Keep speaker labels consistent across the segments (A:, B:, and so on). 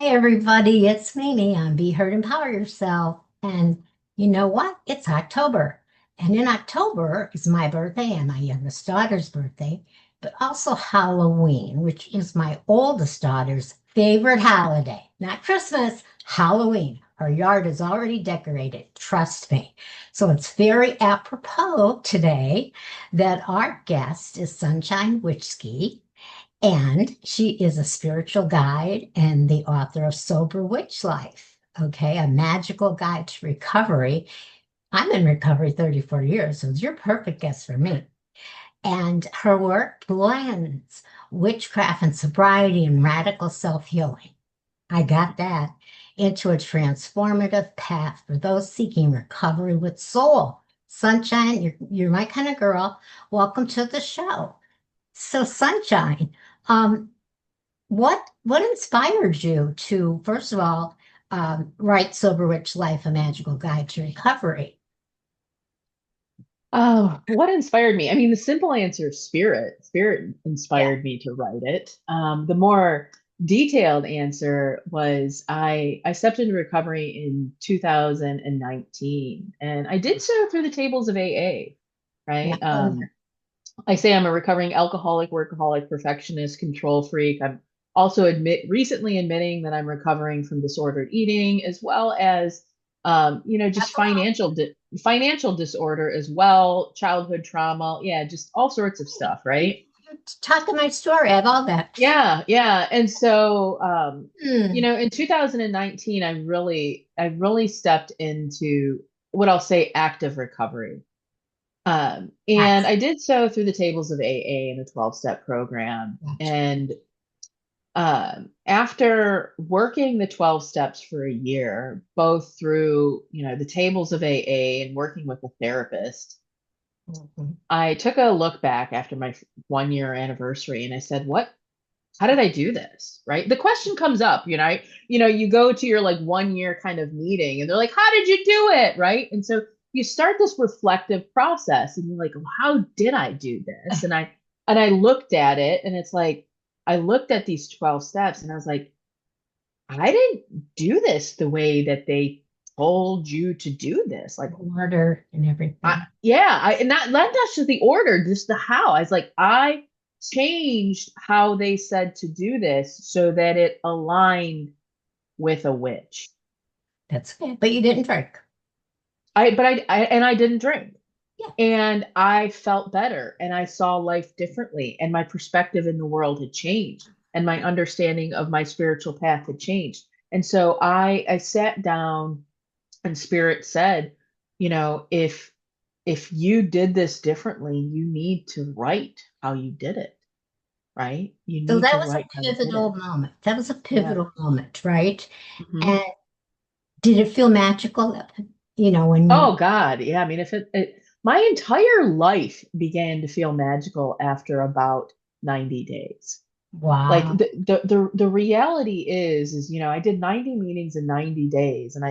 A: Hey everybody, it's Mimi on Be Heard, Empower Yourself. And you know what? It's October. And in October is my birthday and my youngest daughter's birthday, but also Halloween, which is my oldest daughter's favorite holiday. Not Christmas, Halloween. Her yard is already decorated, trust me. So it's very apropos today that our guest is Sunshine Witchski. And she is a spiritual guide and the author of Sober Witch Life. Okay, a magical guide to recovery. I'm in recovery 34 years, so you're a perfect guest for me. And her work blends witchcraft and sobriety and radical self healing. I got that into a transformative path for those seeking recovery with soul. Sunshine, you're my kind of girl. Welcome to the show. So, Sunshine, um, what inspired you to, first of all, write Sober Rich Life, a magical guide to recovery?
B: Oh, what inspired me? I mean, the simple answer is spirit. Spirit
A: Yeah.
B: inspired me to write it. The more detailed answer was I stepped into recovery in 2019, and I did so through the tables of AA,
A: Yeah.
B: right? I say I'm a recovering alcoholic, workaholic, perfectionist, control freak. I'm also recently admitting that I'm recovering from disordered eating as well as just financial disorder as well, childhood trauma, yeah, just all sorts of stuff,
A: You,
B: right?
A: you talk to my story. I have all that.
B: Yeah, yeah. And so
A: Hmm.
B: in 2019 I really stepped into what I'll say active recovery. And
A: Yes.
B: I did so through the tables of AA and the 12-step program.
A: Gotcha.
B: And after working the 12 steps for a year, both through, the tables of AA and working with a therapist,
A: Mhm.
B: I took a look back after my 1 year anniversary and I said, how did I do this? Right? The question comes up, you go to your like 1 year kind of meeting and they're like, how did you do it? Right. And so you start this reflective process and you're like, well, how did I do this? And I looked at it and it's like, I looked at these 12 steps and I was like, I didn't do this the way that they told you to do this. Like,
A: Order and everything.
B: and not just the order, just the how. I was like, I changed how they said to do this so that it aligned with a witch.
A: That's okay. But you didn't drink.
B: I didn't drink,
A: Yeah.
B: and I felt better, and I saw life differently, and my perspective in the world had changed, and my understanding of my spiritual path had changed. And so I sat down, and Spirit said, if you did this differently, you need to write how you did it, right? You
A: So
B: need
A: that
B: to
A: was a
B: write how you did
A: pivotal
B: it.
A: moment. That was a
B: Yeah.
A: pivotal moment, right?
B: Hmm.
A: And did it feel magical? When you,
B: Oh God, yeah. I mean, my entire life began to feel magical after about 90 days. Like
A: wow.
B: the reality is, I did 90 meetings in 90 days, and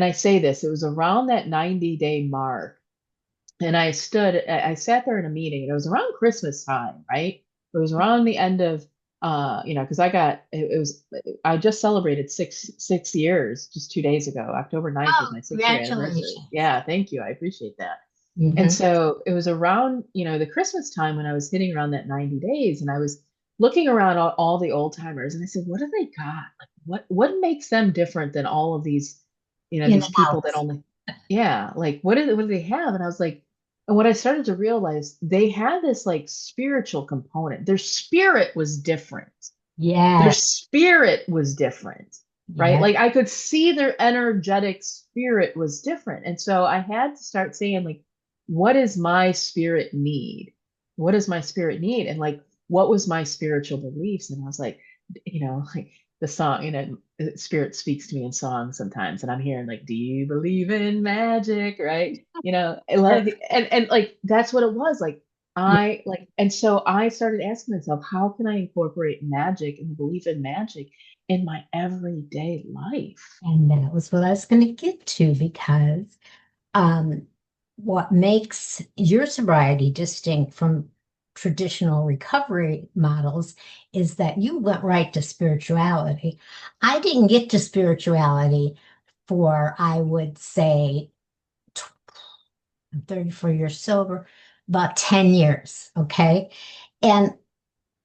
B: I say this, it was around that 90-day mark. And I sat there in a meeting, and it was around Christmas time, right? It was around the end of, because I just celebrated six years just 2 days ago. October 9th was
A: Oh,
B: my 6 year anniversary.
A: congratulations.
B: Yeah, thank you. I appreciate that. And
A: Hmm.
B: so it was around, the Christmas time when I was hitting around that 90 days, and I was looking around all the old timers, and I said, what do they got? Like, what makes them different than all of these,
A: In
B: these
A: and
B: people
A: out.
B: that only, yeah, like what do they have? And I was like, and what I started to realize, they had this like spiritual component. Their spirit was different. Their
A: Yes.
B: spirit was different, right?
A: Yes.
B: Like I could see their energetic spirit was different. And so I had to start saying, like, what does my spirit need? What does my spirit need? And like, what was my spiritual beliefs? And I was like, like the song, spirit speaks to me in songs sometimes. And I'm hearing like, do you believe in magic? Right? And like, that's what it was. Like,
A: Yeah.
B: and so I started asking myself, how can I incorporate magic and belief in magic in my everyday life?
A: And that was what I was going to get to because um, what makes your sobriety distinct from traditional recovery models is that you went right to spirituality. I didn't get to spirituality for, I would say, I'm 34 years sober, about 10 years. Okay. And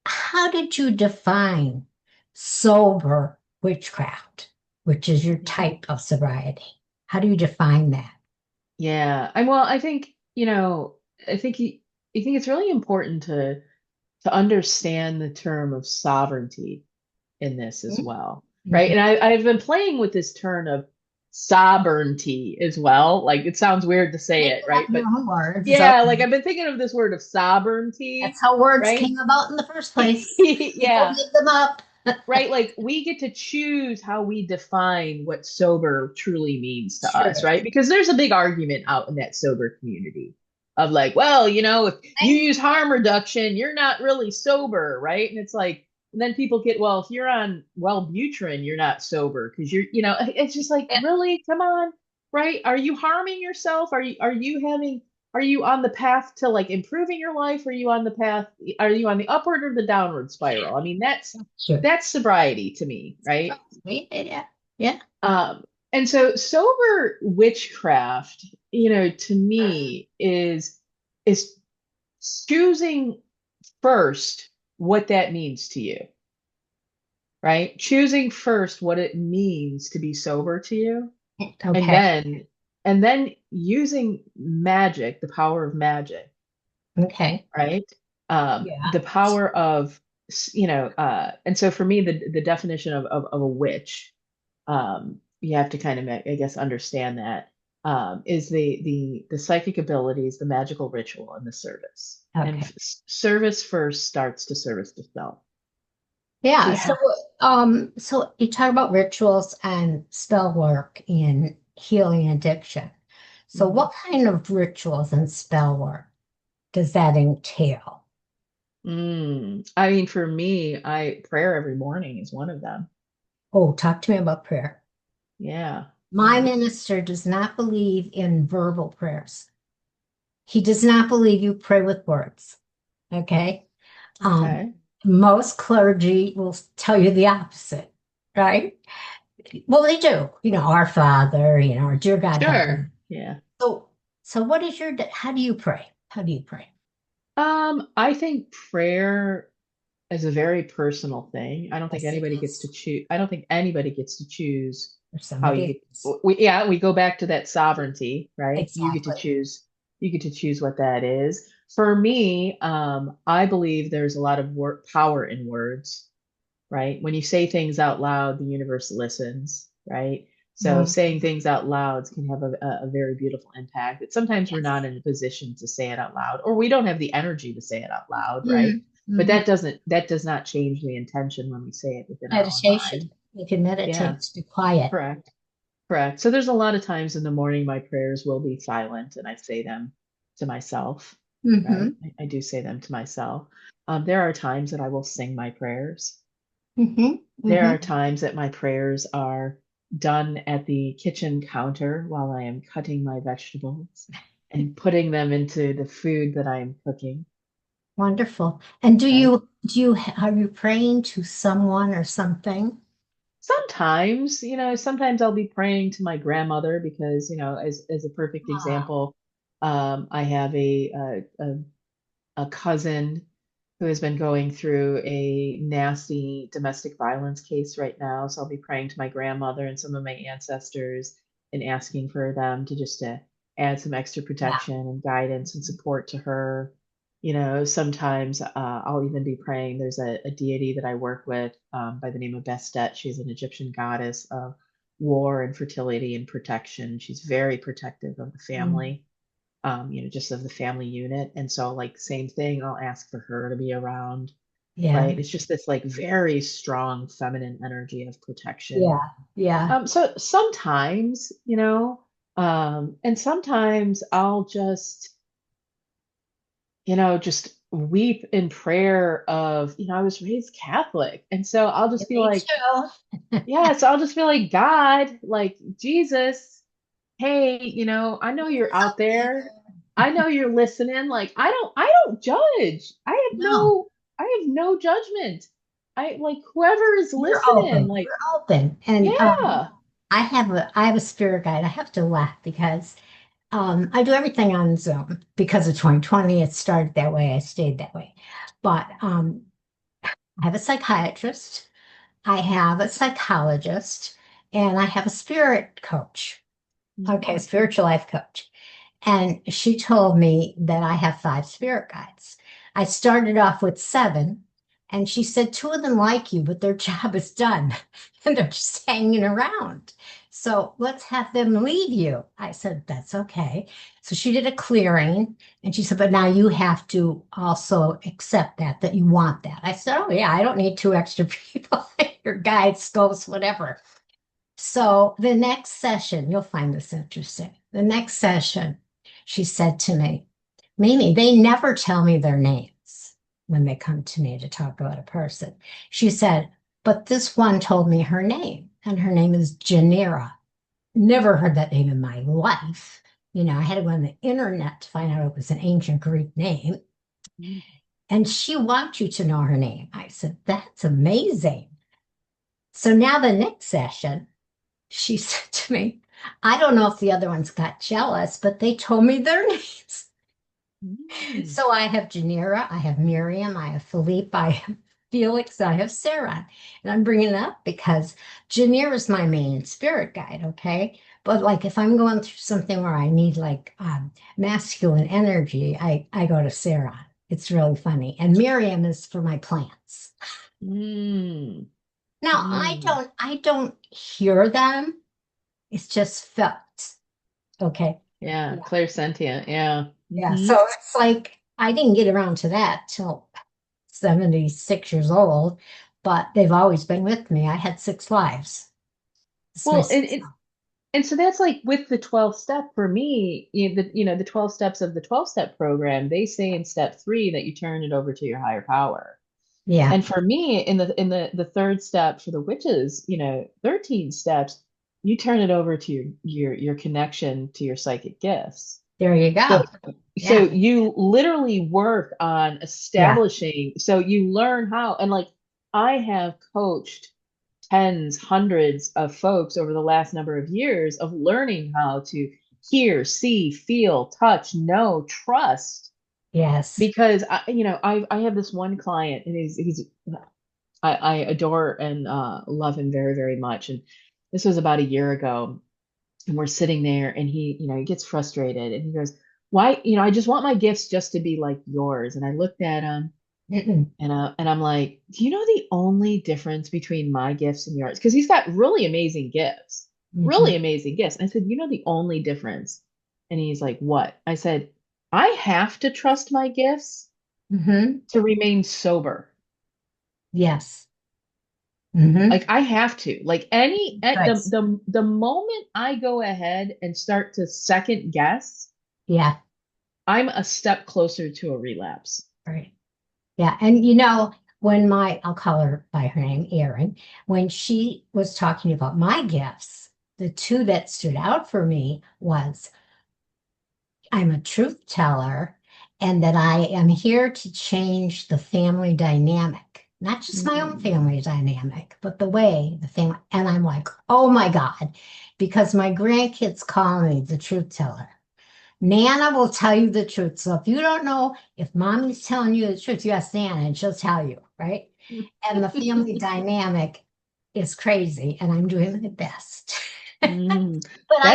A: how did you define sober witchcraft, which is your type of sobriety? How do you define that?
B: Yeah. Well, I think, I think I think it's really important to understand the term of sovereignty in this as well, right?
A: Mhm.
B: And I've been playing with this term of sovereignty as well. Like it sounds weird to say
A: Making
B: it,
A: up
B: right?
A: your
B: But
A: own words is
B: yeah, like
A: okay.
B: I've been thinking of this word of
A: That's
B: sovereignty,
A: how words
B: right?
A: came about in the first place. People
B: Yeah,
A: made them up.
B: right. Like we get to choose how we define what sober truly means to us,
A: Sure.
B: right? Because there's a big argument out in that sober community of like, well, if you
A: Right?
B: use harm reduction, you're not really sober, right? And it's like, and then people get, well, if you're on Wellbutrin, you're not sober because it's just like,
A: Yeah.
B: really, come on, right? Are you harming yourself? Are you on the path to like improving your life? Are you on the upward or the downward spiral? I mean,
A: Sure.
B: that's sobriety to me, right?
A: Right? Yeah. Yeah.
B: Um, and so sober witchcraft, to me is choosing first what that means to you, right? Choosing first what it means to be sober to you, and
A: Okay.
B: then using magic, the power of magic,
A: Okay.
B: right?
A: Yeah.
B: The power of and so for me, the definition of a witch, you have to kind of, I guess, understand that, is the psychic abilities, the magical ritual, and the service. And
A: Okay.
B: service first starts to service to self. So
A: Yeah.
B: yeah.
A: So you talk about rituals and spell work in healing addiction. So
B: Mhm.
A: what kind of rituals and spell work does that entail?
B: I mean, for me, I prayer every morning is one of them.
A: Oh, talk to me about prayer.
B: Yeah,
A: My
B: yeah.
A: minister does not believe in verbal prayers. He does not believe you pray with words. Okay. Um,
B: Okay.
A: Most clergy will tell you the opposite, right? Well, they do. Our Father, our dear God, heaven.
B: Sure. Yeah.
A: So, so what is how do you pray? How do you pray?
B: I think prayer is a very personal thing. I don't think
A: Yes, it
B: anybody gets to
A: is.
B: choose. I don't think anybody gets to choose
A: For
B: how you
A: somebody
B: get.
A: else.
B: We go back to that sovereignty, right? You get to
A: Exactly.
B: choose. You get to choose what that is. For me, I believe there's a lot of power in words, right? When you say things out loud, the universe listens, right? So
A: Mm,
B: saying things out loud can have a very beautiful impact. But sometimes we're
A: yes.
B: not in a position to say it out loud, or we don't have the energy to say it out loud, right?
A: Mm,
B: But
A: mhm.
B: that does not change the intention when we say it within our own
A: Meditation.
B: mind.
A: You can
B: Yeah,
A: meditate to be quiet.
B: correct. Correct. So there's a lot of times in the morning my prayers will be silent and I say them to myself, right?
A: Mm-hmm.
B: I do say them to myself. There are times that I will sing my prayers.
A: Mm-hmm.
B: There are
A: Mm-hmm.
B: times that my prayers are done at the kitchen counter while I am cutting my vegetables and putting them into the food that I am cooking,
A: Wonderful. And
B: right?
A: are you praying to someone or something?
B: Sometimes, sometimes I'll be praying to my grandmother because, as a perfect
A: Ah,
B: example, I have a cousin who has been going through a nasty domestic violence case right now. So I'll be praying to my grandmother and some of my ancestors and asking for them to add some extra
A: yeah.
B: protection and guidance and support to her. Sometimes I'll even be praying. There's a deity that I work with, by the name of Bastet. She's an Egyptian goddess of war and fertility and protection. She's very protective of the
A: Mm,
B: family, just of the family unit. And so, like, same thing, I'll ask for her to be around,
A: yeah.
B: right? It's just this like very strong feminine energy of protection.
A: Yeah. Yeah.
B: So sometimes, and sometimes I'll just weep in prayer of, I was raised Catholic. And so I'll just be
A: Me
B: like,
A: too.
B: yeah, so I'll just be like, God, like Jesus, hey, I know
A: Jesus
B: you're out
A: out
B: there.
A: there.
B: I know you're listening. Like, I don't judge.
A: No,
B: I have no judgment. I like whoever is
A: you're
B: listening,
A: open.
B: like,
A: You're open. And
B: yeah.
A: I have a spirit guide. I have to laugh because I do everything on Zoom because of 2020. It started that way. I stayed that way. But I have a psychiatrist, I have a psychologist, and I have a spirit coach. Okay, a
B: Mm,
A: spiritual life coach. And she told me that I have five spirit guides. I started off with seven, and she said two of them like you, but their job is done and they're just hanging around. So let's have them leave you. I said, that's okay. So she did a clearing and she said, but now you have to also accept that you want that. I said, oh, yeah, I don't need two extra people, your guides, ghosts, whatever. So the next session, you'll find this interesting. The next session, she said to me, Mimi, they never tell me their names when they come to me to talk about a person. She said, but this one told me her name, and her name is Janira. Never heard that name in my life. I had to go on the internet to find out it was an ancient Greek name.
B: mm,
A: And she wants you to know her name. I said, that's amazing. So now the next session, she said to me, I don't know if the other ones got jealous, but they told me their names.
B: mm,
A: So I have Janira, I have Miriam, I have Philippe, I have Felix, I have Sarah. And I'm bringing it up because Janira is my main spirit guide, okay? But like if I'm going through something where I need like masculine energy, I go to Sarah. It's really funny. And Miriam is for my plants.
B: mm,
A: Now
B: mm.
A: I don't hear them. It's just felt. Okay.
B: Yeah,
A: Yeah.
B: clairsentient. Yeah.
A: Yeah.
B: Hmm.
A: So it's like I didn't get around to that till 76 years old, but they've always been with me. I had six lives. It's my
B: Well,
A: sixth.
B: and so that's like with the 12 step for me, the 12 steps of the 12 step program, they say in step 3 that you turn it over to your higher power.
A: Yeah.
B: And for me, in the third step for the witches, 13 steps, you turn it over to your connection to your psychic gifts.
A: There you
B: So
A: go.
B: so
A: Yeah.
B: you literally work on
A: Yeah.
B: establishing, so you learn how, and like I have coached tens, hundreds of folks over the last number of years of learning how to hear, see, feel, touch, know, trust.
A: Yes.
B: Because I have this one client, and he's I adore and love him very, very much. And this was about a year ago, and we're sitting there, and he gets frustrated, and he goes, "Why? I just want my gifts just to be like yours." And I looked at him,
A: Mm-mm.
B: and I'm like, "Do you know the only difference between my gifts and yours? Because he's got really amazing gifts,
A: Mm-hmm.
B: really amazing gifts." And I said, "You know the only difference?" And he's like, "What?" I said, "I have to trust my gifts
A: Mm-hmm.
B: to remain sober.
A: Yes. Mm-hmm.
B: Like I have to. Like any at
A: Good.
B: the moment I go ahead and start to second guess,
A: Yeah.
B: I'm a step closer to a relapse."
A: Right. Yeah. And I'll call her by her name, Erin, when she was talking about my gifts, the two that stood out for me was I'm a truth teller and that I am here to change the family dynamic, not just my own
B: Mm.
A: family dynamic, but the way the family. And I'm like, oh my God, because my grandkids call me the truth teller. Nana will tell you the truth. So if you don't know if mommy's telling you the truth, you ask Nana and she'll tell you, right? And the family dynamic is crazy, and I'm doing my best.
B: Mm.
A: But I,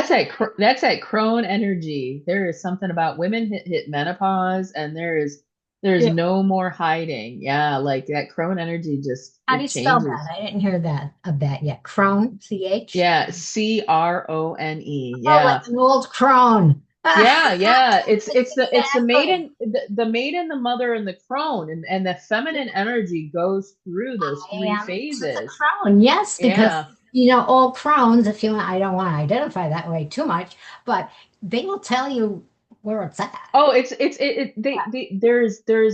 B: That's that crone energy. There is something about women hit menopause, and there's
A: yeah.
B: no more hiding. Yeah, like that crone energy just
A: How do
B: it
A: you spell
B: changes.
A: that? I didn't hear that of that yet. Crone, C-H?
B: Yeah, Crone.
A: Oh, like
B: Yeah.
A: an old crone.
B: Yeah, yeah. It's the
A: Exactly.
B: maiden, the mother, and the crone, and the feminine energy goes through those
A: I
B: three
A: am to the
B: phases.
A: crone, yes, because
B: Yeah.
A: old crones, if you I don't want to identify that way too much, but they will tell you where it's at.
B: Oh, there's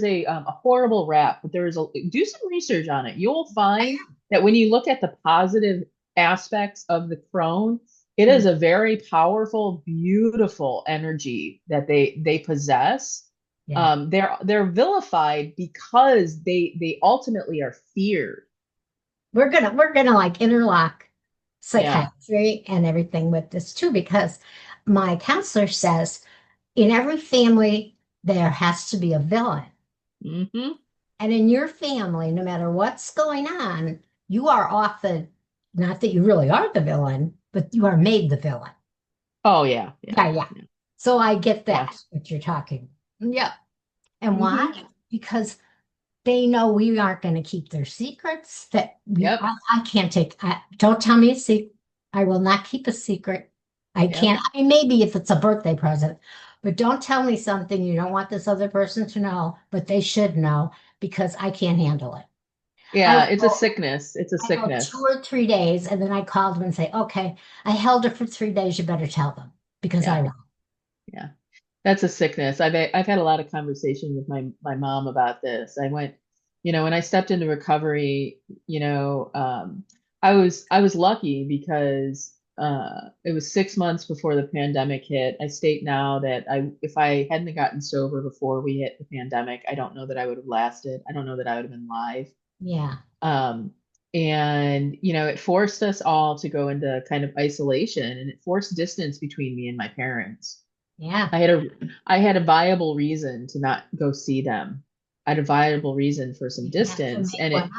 B: a horrible rap, but do some research on it. You'll find that when you look at the positive aspects of the crone, it is a very powerful, beautiful energy that they possess.
A: Yeah.
B: They're vilified because they ultimately are feared.
A: We're gonna like interlock
B: Yeah.
A: psychiatry and everything with this too, because my counselor says in every family there has to be a villain.
B: Hmm.
A: And in your family, no matter what's going on, you are often, not that you really are the villain, but you are made the villain.
B: Oh yeah, yeah,
A: Yeah, yeah.
B: yeah,
A: So I get
B: yeah.
A: that, what you're talking. Yep. And
B: Hmm.
A: why? Because they know we aren't going to keep their secrets, that
B: Yep,
A: I can't don't tell me a secret. I will not keep a secret. I
B: yep.
A: can't, I mean, maybe if it's a birthday present, but don't tell me something you don't want this other person to know, but they should know because I can't handle it. I
B: Yeah,
A: will
B: it's a
A: go,
B: sickness. It's a
A: I go two
B: sickness.
A: or 3 days and then I call them and say, okay, I held her for 3 days. You better tell them because I
B: Yeah,
A: will.
B: yeah. That's a sickness. I've had a lot of conversation with my mom about this. I went, when I stepped into recovery, I was lucky because it was 6 months before the pandemic hit. I state now that if I hadn't gotten sober before we hit the pandemic, I don't know that I would have lasted. I don't know that I would have been alive.
A: Yeah.
B: Um, and it forced us all to go into kind of isolation, and it forced distance between me and my parents.
A: Yeah.
B: I had a I had a viable reason to not go see them. I had a viable reason for some
A: You didn't have to
B: distance,
A: make
B: and
A: one
B: it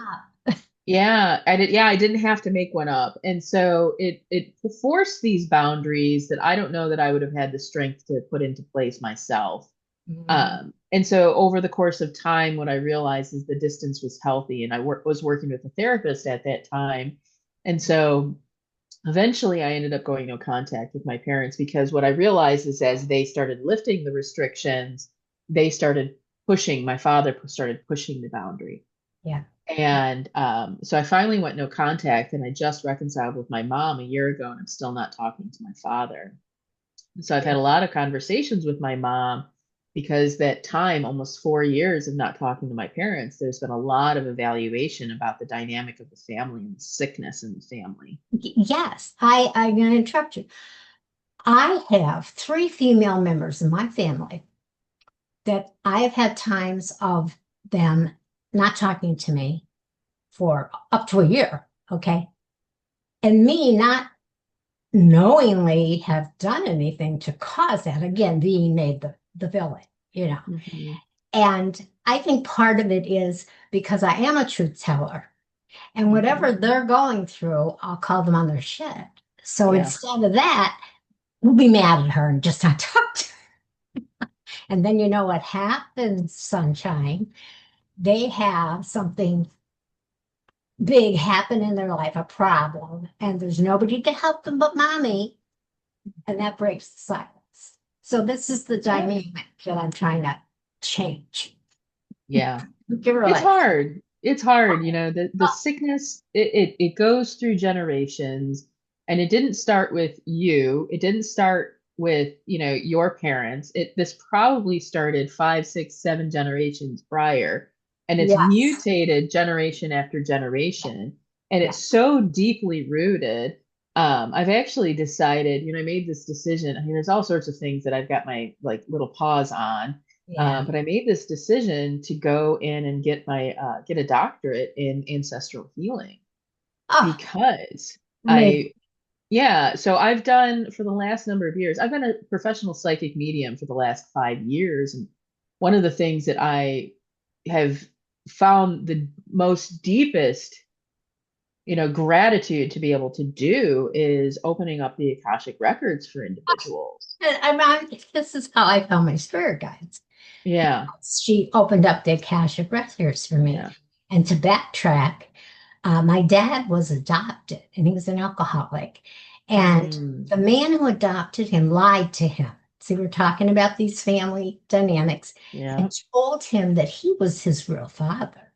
A: up.
B: I didn't have to make one up. And so it forced these boundaries that I don't know that I would have had the strength to put into place myself.
A: Mhm.
B: And so over the course of time, what I realized is the distance was healthy, and was working with a therapist at that time. And so eventually I ended up going no contact with my parents because what I realized is as they started lifting the restrictions, they started my father started pushing the boundary.
A: Yeah.
B: And so I finally went no contact, and I just reconciled with my mom a year ago, and I'm still not talking to my father. So I've had a lot of conversations with my mom because that time, almost 4 years of not talking to my parents, there's been a lot of evaluation about the dynamic of the family and the sickness in the family.
A: Yes, I'm going to interrupt you. I have three female members in my family that I have had times of them not talking to me for up to a year. Okay. And me not knowingly have done anything to cause that. Again, being made the villain, you know.
B: Hmm.
A: And I think part of it is because I am a truth teller. And
B: Hmm.
A: whatever they're going through, I'll call them on their shit. So
B: Yeah.
A: instead of that, we'll be mad at her and just not talk to her. And then you know what happens, Sunshine? They have something big happen in their life, a problem, and there's nobody to help them but mommy, and that breaks the silence. So this is the
B: Yep.
A: dynamic that I'm trying to change.
B: Yeah.
A: Give her
B: It's
A: like,
B: hard. It's hard. The sickness, it goes through generations, and it didn't start with you. It didn't start with, your parents. This probably started 5, 6, 7 generations prior, and it's
A: yes,
B: mutated generation after generation, and
A: yeah,
B: it's so deeply rooted. I've actually decided, I made this decision. I mean, there's all sorts of things that I've got my like little pause on,
A: yeah.
B: but I made this decision to go in and get a doctorate in ancestral healing
A: Oh,
B: because
A: amazing.
B: I yeah, so I've done for the last number of years. I've been a professional psychic medium for the last 5 years, and one of the things that I have found the most deepest, gratitude to be able to do is opening up the Akashic records for individuals.
A: This is how I found my spirit guides.
B: Yeah,
A: She opened up the Akashic records for me.
B: yeah.
A: And to backtrack, my dad was adopted and he was an alcoholic. And
B: Mm,
A: the man who adopted him lied to him. See, we're talking about these family dynamics
B: yeah.
A: and told him that he was his real father.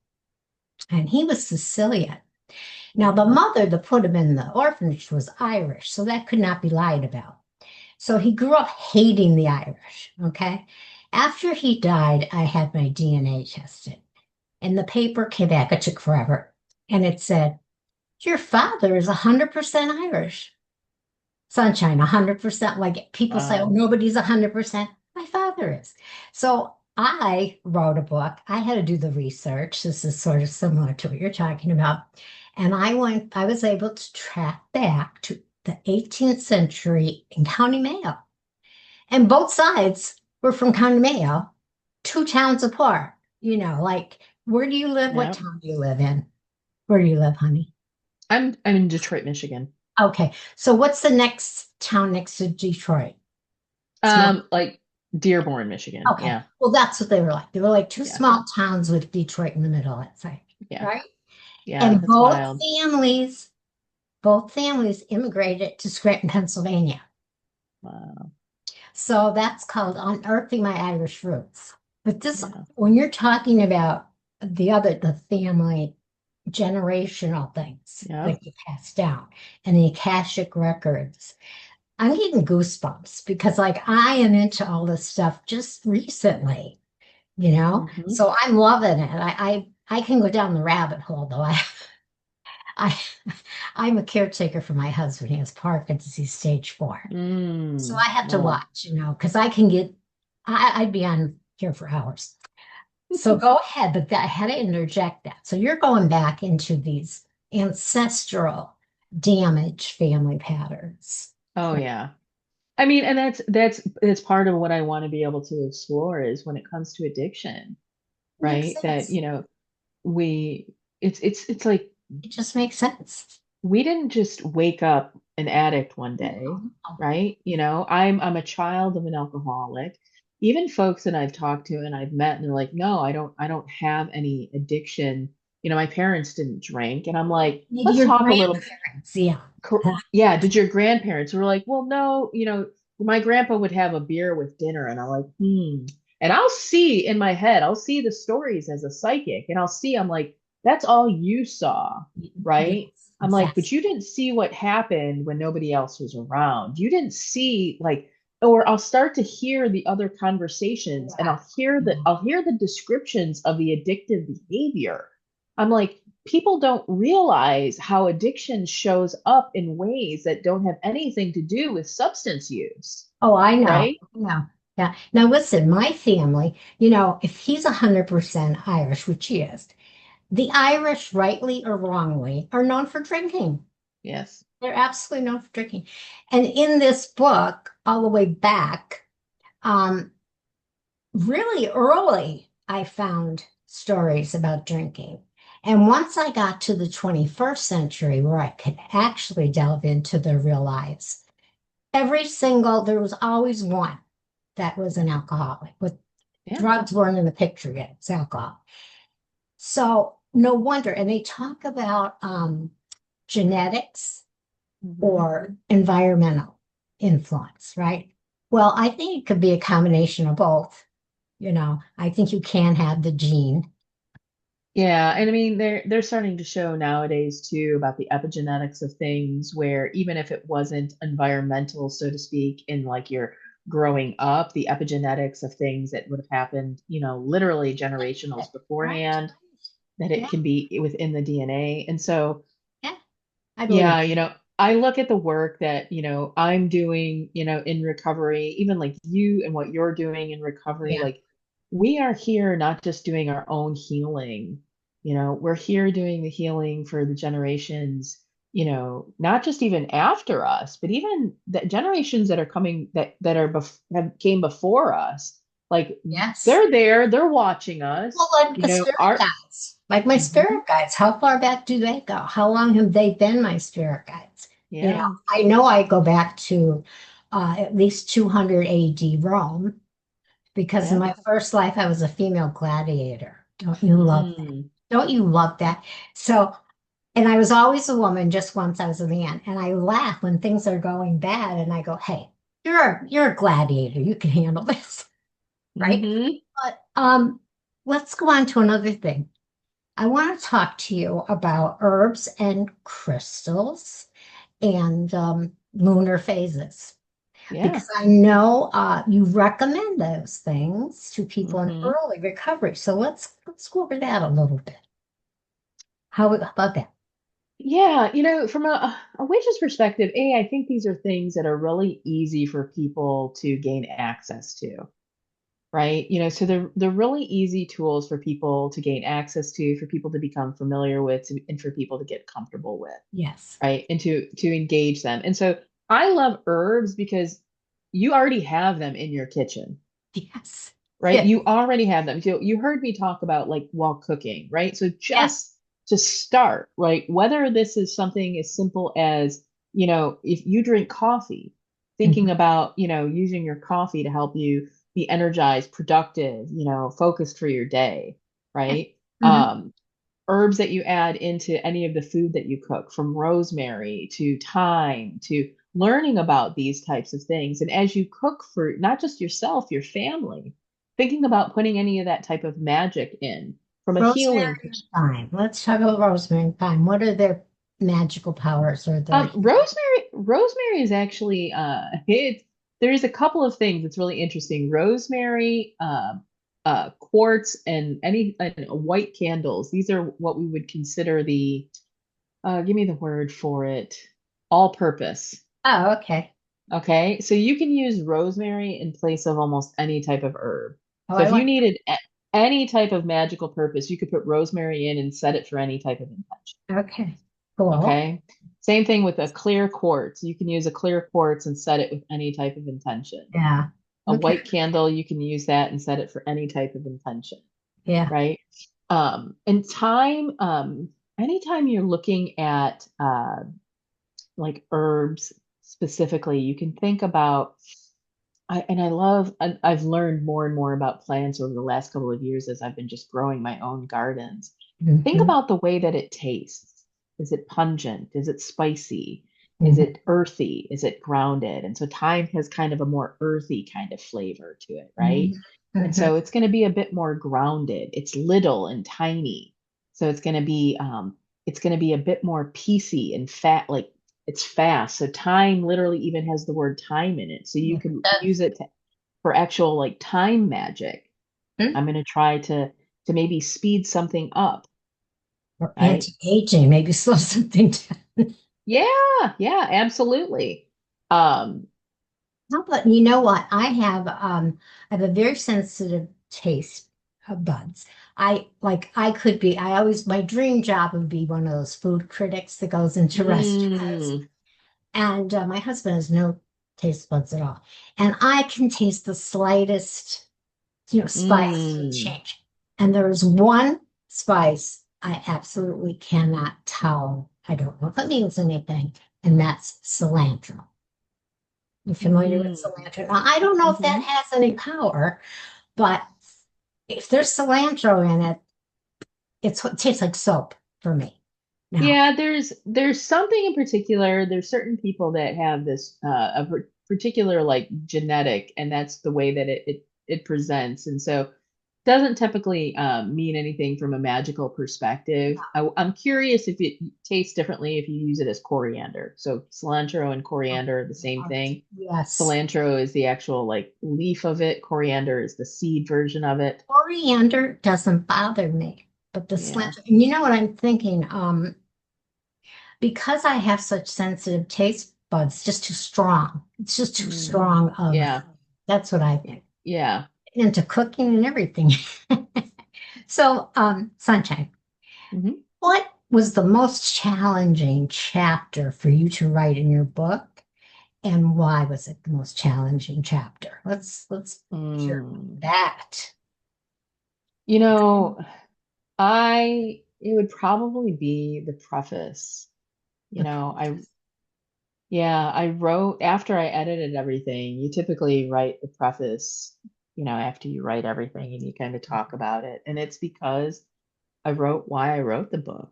A: And he was Sicilian. Now, the
B: Mhm.
A: mother that put him in the orphanage was Irish, so that could not be lied about. So he grew up hating the Irish. Okay. After he died, I had my DNA tested, and the paper came back. It took forever. And it said, your father is 100% Irish. Sunshine, 100%. Like people say, oh,
B: Wow.
A: nobody's 100%. My father is. So I wrote a book. I had to do the research. This is sort of similar to what you're talking about. And I was able to track back to the 18th century in County Mayo. And both sides were from County Mayo, two towns apart. Like, where do you live? What
B: Yeah.
A: town do you live in? Where do you live, honey?
B: I'm in Detroit, Michigan.
A: Okay. So what's the next town next to Detroit? Small.
B: Like Dearborn, Michigan.
A: Okay.
B: Yeah.
A: Well, that's what they were like. They were like two
B: Yeah.
A: small towns with Detroit in the middle, let's say.
B: Yeah.
A: Right?
B: Yeah.
A: And
B: That's wild.
A: both families immigrated to Scranton, Pennsylvania.
B: Wow.
A: So that's called Unearthing My Irish Roots. But this,
B: Yeah.
A: when you're talking about the family generational things
B: Yeah.
A: that you pass down and the Akashic records, I'm getting goosebumps because like I am into all this stuff just recently,
B: Hmm.
A: So I'm loving it. I can go down the rabbit hole though. I I'm a caretaker for my husband. He has Parkinson's disease stage 4. So I have to
B: Wow.
A: watch, because I'd be on here for hours. So go ahead, but I had to interject that. So you're going back into these ancestral damage family patterns.
B: Oh yeah. I mean, and that's part of what I want to be able to explore is when it comes to addiction,
A: Makes
B: right? That,
A: sense.
B: we it's like
A: It just makes sense.
B: we didn't just wake up an addict one day,
A: No.
B: right? I'm a child of an alcoholic. Even folks that I've talked to and I've met and they're like, no, I don't have any addiction. My parents didn't drink. And I'm like,
A: Maybe
B: let's
A: your
B: talk a little.
A: grandparents. Yeah.
B: Yeah, did your grandparents? We're like, well, no, my grandpa would have a beer with dinner, and I'm like, hmm. And I'll see in my head, I'll see the stories as a psychic, and I'm like, that's all you saw, right?
A: Yes,
B: I'm like, but
A: exactly.
B: you didn't see what happened when nobody else was around. You didn't see like, or I'll start to hear the other conversations, and
A: Yeah.
B: I'll hear the descriptions of the addictive behavior. I'm like, people don't realize how addiction shows up in ways that don't have anything to do with substance use,
A: Oh, I know.
B: right?
A: I know. Yeah. Now listen, my family, if he's 100% Irish, which he is, the Irish, rightly or wrongly, are known for drinking.
B: Yes.
A: They're absolutely known for drinking. And in this book, all the way back, um, really early, I found stories about drinking. And once I got to the 21st century, where I could actually delve into their real lives, there was always one that was an alcoholic. With
B: Yeah.
A: drugs weren't in the picture yet, it's alcohol. So no wonder. And they talk about genetics
B: Hmm.
A: or environmental influence, right? Well, I think it could be a combination of both. I think you can have the gene.
B: Yeah, and I mean they're starting to show nowadays too about the epigenetics of things where even if it wasn't environmental, so to speak, in like your growing up, the epigenetics of things that would have happened, literally generations
A: Right?
B: beforehand, that it
A: Yeah,
B: can be within the DNA. And so
A: yeah, I believe.
B: yeah, I look at the work that, I'm doing, in recovery, even like you and what you're doing in recovery,
A: Yeah.
B: like we are here not just doing our own healing, we're here doing the healing for the generations, not just even after us, but even the generations that are coming that have came before us. Like
A: Yes.
B: they're there, they're watching
A: Well,
B: us,
A: like the spirit
B: our
A: guides, like my
B: Mhm.
A: spirit guides, how far back do they go? How long have they been my spirit guides?
B: Yeah,
A: I know I go back to at least 200 AD Rome because in
B: yeah.
A: my first life I was a female gladiator. Don't you love that?
B: Mm.
A: Don't you love that? So, and I was always a woman, just once I was a man. And I laugh when things are going bad and I go, hey, you're a gladiator. You can handle this, right?
B: Hmm.
A: But let's go on to another thing. I want to talk to you about herbs and crystals and lunar phases
B: Yeah.
A: because I know you recommend those things to people in
B: Hmm.
A: early recovery. So let's go over that a little bit. How about that?
B: Yeah, from a witch's perspective, I think these are things that are really easy for people to gain access to, right? So they're really easy tools for people to gain access to, for people to become familiar with, and for people to get comfortable with,
A: Yes.
B: right? And to engage them. And so I love herbs because you already have them in your kitchen,
A: Yes.
B: right?
A: Yes.
B: You already have them. So you heard me talk about like while cooking, right? So
A: Yes.
B: just to start, right? Whether this is something as simple as, if you drink coffee, thinking
A: Mhm.
B: about, using your coffee to help you be energized, productive, focused for your day,
A: Yeah.
B: right?
A: Mhm.
B: Herbs that you add into any of the food that you cook, from rosemary to thyme to learning about these types of things. And as you cook for not just yourself, your family, thinking about putting any of that type of magic in from a healing
A: Rosemary and
B: perspective.
A: thyme. Let's talk about rosemary and thyme. What are their magical powers or their
B: Rosemary is actually there's a couple of things that's really interesting. Rosemary, quartz, and any white candles. These are what we would consider the give me the word for it, all purpose.
A: Oh, okay.
B: Okay, so you can use rosemary in place of almost any type of herb.
A: Oh,
B: So
A: I
B: if you
A: like
B: needed any type of magical purpose, you could put rosemary in and set it for any type of intention.
A: that. Okay. Cool.
B: Okay. Same thing with a clear quartz. You can use a clear quartz and set it with any type of intention.
A: Yeah.
B: A
A: Okay.
B: white candle, you can use that and set it for any type of intention,
A: Yeah.
B: right? And time, anytime you're looking at like herbs specifically, you can think about, I've learned more and more about plants over the last couple of years as I've been just growing my own gardens. Think
A: Hmm.
B: about the way that it tastes. Is it pungent? Is it spicy? Is
A: Hmm.
B: it earthy? Is it grounded? And so thyme has kind of a more earthy kind of flavor to it, right? And
A: Hmm.
B: so it's going to be a bit more grounded. It's little and tiny. So it's going to be a bit more piecey and fat, like it's fast. So thyme literally even has the word time in it. So you
A: Yes, it
B: could use
A: does.
B: it for actual like time magic.
A: Hmm?
B: I'm going to try to maybe speed something up,
A: Or
B: right?
A: anti-aging, maybe slow something down.
B: Yeah, yeah, absolutely. Um,
A: No, but you know what? I have a very sensitive taste buds. I always my dream job would be one of those food critics that goes into restaurants.
B: mm,
A: And my husband has no taste buds at all. And I can taste the slightest, spice
B: mm,
A: change. And there is one spice I absolutely cannot tell. I don't know if it means anything, and that's cilantro. You familiar with
B: mm,
A: cilantro? Now, I don't know if that
B: mhm.
A: has any power, but if there's cilantro in it, it tastes like soap for me. Now,
B: Yeah, there's something in particular. There's certain people that have this particular like genetic, and that's the way that it presents. And so doesn't typically mean anything from a magical perspective. I'm curious if it tastes differently if you use it as coriander. So cilantro and coriander are the same thing.
A: yes,
B: Cilantro is the actual like leaf of it. Coriander is the seed version of it.
A: coriander doesn't bother me, but the
B: Yeah.
A: cilantro, and you know what I'm thinking? Because I have such sensitive taste buds, just too strong. It's just too
B: Mm.
A: strong of,
B: Yeah.
A: that's what I think.
B: Yeah.
A: Into cooking and everything. So, Sunshine,
B: Mhm.
A: what was the most challenging chapter for you to write in your book, and why was it the most challenging chapter? Let's hear
B: Mm.
A: that.
B: You know, it would probably be the preface. You
A: The
B: know, I
A: preface.
B: Yeah, I wrote after I edited everything. You typically write the preface, after you write everything and you kind of talk about it. And it's because I wrote why I wrote the book.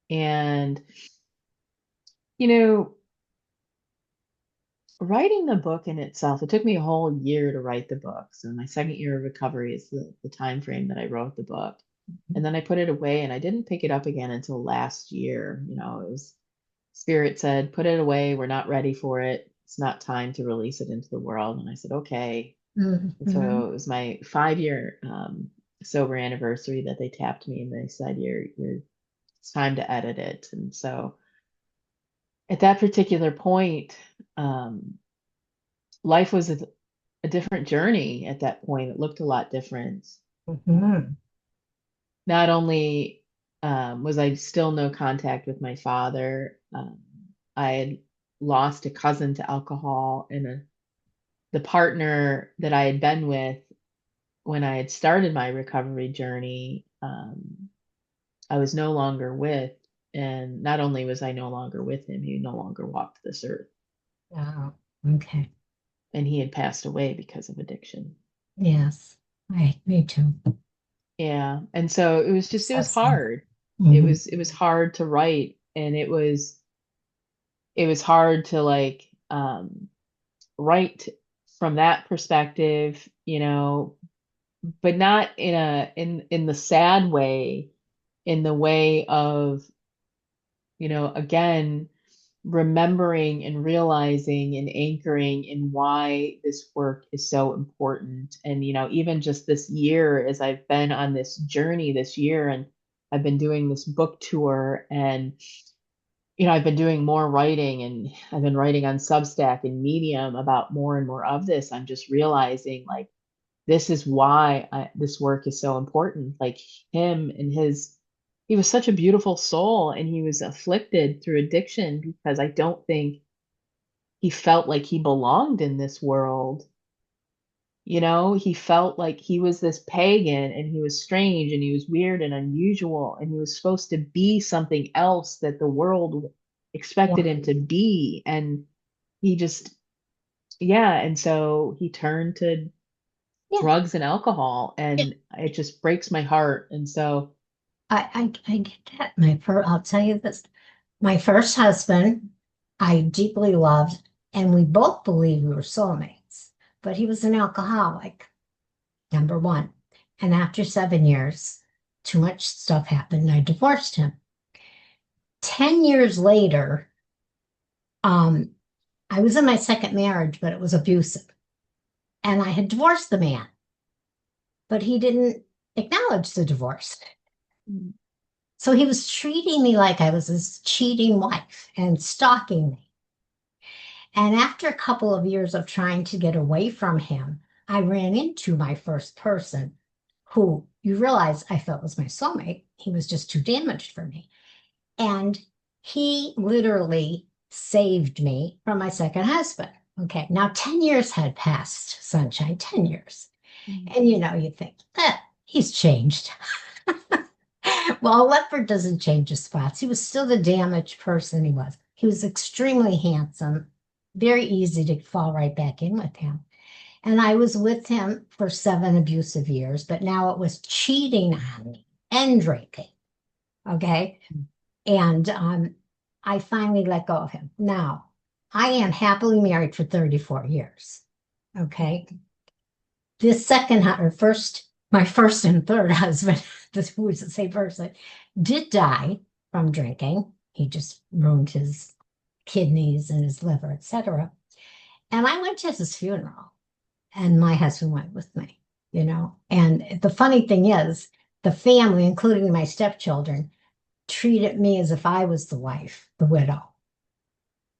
B: And, you know, writing the book in itself, it took me a whole year to write the book. So my second year of recovery is the time frame that I wrote the book. And then I put it away and I didn't pick it up again until last year. It was Spirit said, put it away. We're not ready for it. It's not time to release it into the world. And I said, okay. And
A: Mhm.
B: so it was my 5 year sober anniversary that they tapped me and they said, you're it's time to edit it. And so at that particular point, um, life was a different journey at that point. It looked a lot different.
A: Mhm.
B: Not only was I still no contact with my father, I had lost a cousin to alcohol, and the partner that I had been with when I had started my recovery journey, I was no longer with. And not only was I no longer with him, he no longer walked this earth,
A: Wow. Okay.
B: and he had passed away because of addiction.
A: Yes. Me too.
B: Yeah. And so it
A: So
B: was
A: sad.
B: hard.
A: Hmm.
B: It was hard to write, and it was hard to like write from that perspective, you know, but not in the sad way, in the way of, you know, again, remembering and realizing and anchoring in why this work is so important. And, you know, even just this year, as I've been on this journey this year, and I've been doing this book tour, and, you know, I've been doing more writing, and I've been writing on Substack and Medium about more and more of this. I'm just realizing like, this is why this work is so important. Like him and he was such a beautiful soul, and he was afflicted through addiction because I don't think he felt like he belonged in this world. You know, he felt like he was this pagan, and he was strange, and he was weird and unusual, and he was supposed to be something else that the world expected
A: Yeah.
B: him to be. And he just, yeah. And so he turned to
A: Yeah.
B: drugs and alcohol,
A: Yeah.
B: and it just breaks my heart. And so,
A: I get that. I'll tell you this. My first husband, I deeply loved, and we both believed we were soulmates, but he was an alcoholic, number one. And after 7 years, too much stuff happened, and I divorced him. 10 years later, um, I was in my second marriage, but it was abusive. And I had divorced the man, but he didn't acknowledge the divorce. So he was treating me like I was his cheating wife and stalking me. And after a couple of years of trying to get away from him, I ran into my first person who you realize I felt was my soulmate. He was just too damaged for me. And he literally saved me from my second husband. Okay, now 10 years had passed, Sunshine, 10 years. And you think, he's changed. Well, a leopard doesn't change his spots. He was still the damaged person he was. He was extremely handsome, very easy to fall right back in with him. And I was with him for 7 abusive years, but now it was cheating on me and drinking. Okay. And I finally let go of him. Now, I am happily married for 34 years. Okay. This second or first, my first and third husband, who was the same person, did die from drinking. He just ruined his kidneys and his liver, etc. And I went to his funeral, and my husband went with me, you know. And the funny thing is, the family, including my stepchildren, treated me as if I was the wife, the widow,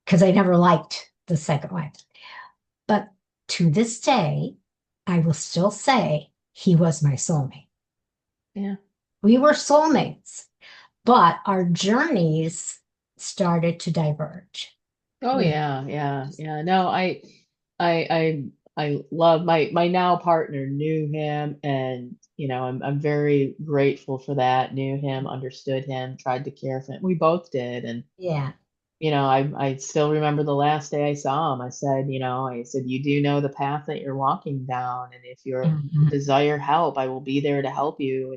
A: because I never liked the second wife. But to this day, I will still say he was my soulmate.
B: yeah.
A: We were soulmates, but our journeys started to diverge.
B: Oh
A: We,
B: yeah, yeah, yeah. No, I, I love my now partner knew him, and you know, I'm very grateful for that. Knew him, understood him, tried to care for him. We both did, and
A: yeah,
B: you know, I still remember the last day I saw him. I said, you know, I said, you do know the path that you're walking down, and if you
A: mhm,
B: desire help, I will be there to help you.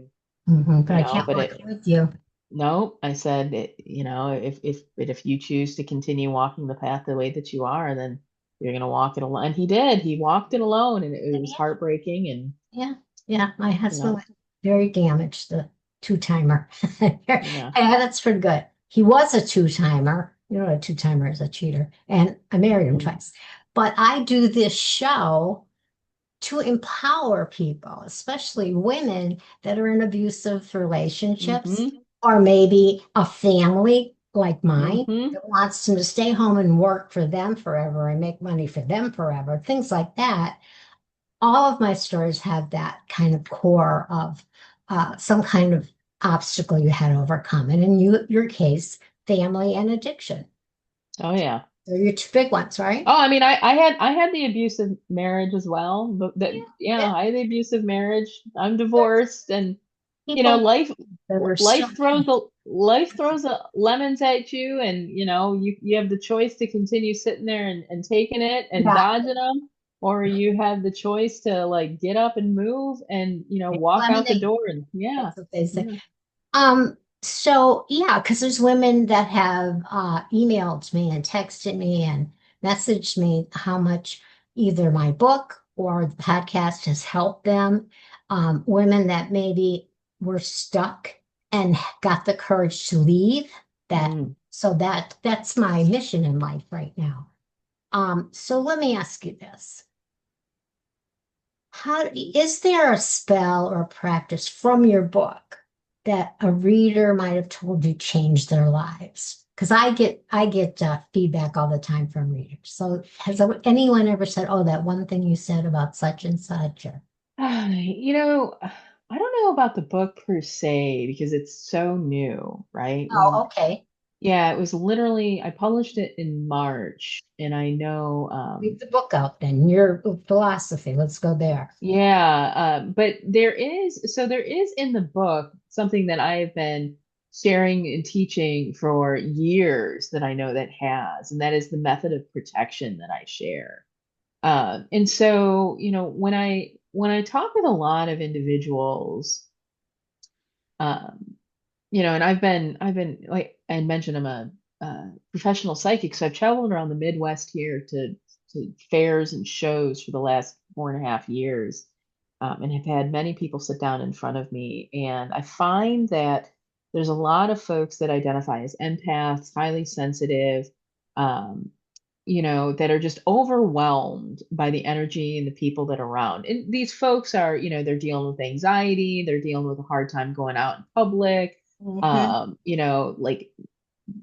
B: And
A: mhm, but
B: you
A: I
B: know,
A: can't
B: but
A: walk
B: it,
A: with you.
B: no, I said, you know, if you choose to continue walking the path the way that you are, then you're gonna walk it alone. And he did. He walked it alone, and it was
A: Yeah,
B: heartbreaking. And
A: yeah, yeah. My
B: you
A: husband
B: know,
A: was very damaged, the two-timer. Yeah,
B: yeah.
A: that's pretty good. He was a two-timer. You know, a two-timer is a cheater. And I married him
B: Hmm.
A: twice. But I do this show to empower people, especially women that are in abusive relationships.
B: Hmm.
A: Or maybe a family like mine
B: Hmm.
A: that wants them to stay home and work for them forever and make money for them forever, things like that. All of my stories have that kind of core of some kind of obstacle you had to overcome. And in your case, family and addiction.
B: Oh yeah.
A: They're your two big ones, right?
B: Oh, I mean, I had the abusive marriage as well, but that
A: Yeah,
B: yeah,
A: yeah.
B: I had the abusive marriage. I'm
A: There's
B: divorced, and
A: people
B: life
A: that are still
B: life throws lemons at you, and you have the choice to continue sitting there and taking it and
A: yeah,
B: dodging them, or you have the choice to like get up and move and walk out the
A: lemonade.
B: door and yeah.
A: That's what they say.
B: Yeah.
A: So yeah, because there's women that have emailed me and texted me and messaged me how much either my book or the podcast has helped them. Women that maybe were stuck and got the courage to leave. That
B: Mm.
A: so that's my mission in life right now. So let me ask you this. How is there a spell or practice from your book that a reader might have told you changed their lives? Because I get feedback all the time from readers. So has anyone ever said, "Oh, that one thing you said about such and such"? Or,
B: I don't know about the book per se because it's so new, right?
A: oh, okay,
B: Yeah, it was literally, I published it in March, and I know,
A: leave the book out then. Your philosophy. Let's go there.
B: yeah, but there is in the book something that I've been sharing and teaching for years that I know that has, and that is the method of protection that I share. And so, when I talk with a lot of individuals, um, and I've been like I mentioned, I'm a professional psychic, so I've traveled around the Midwest here to fairs and shows for the last 4.5 years, and have had many people sit down in front of me, and I find that there's a lot of folks that identify as empaths, highly sensitive, um, that are just overwhelmed by the energy and the people that are around. And these folks are, they're dealing with anxiety, they're dealing with a hard time going out in public.
A: Hmm.
B: Like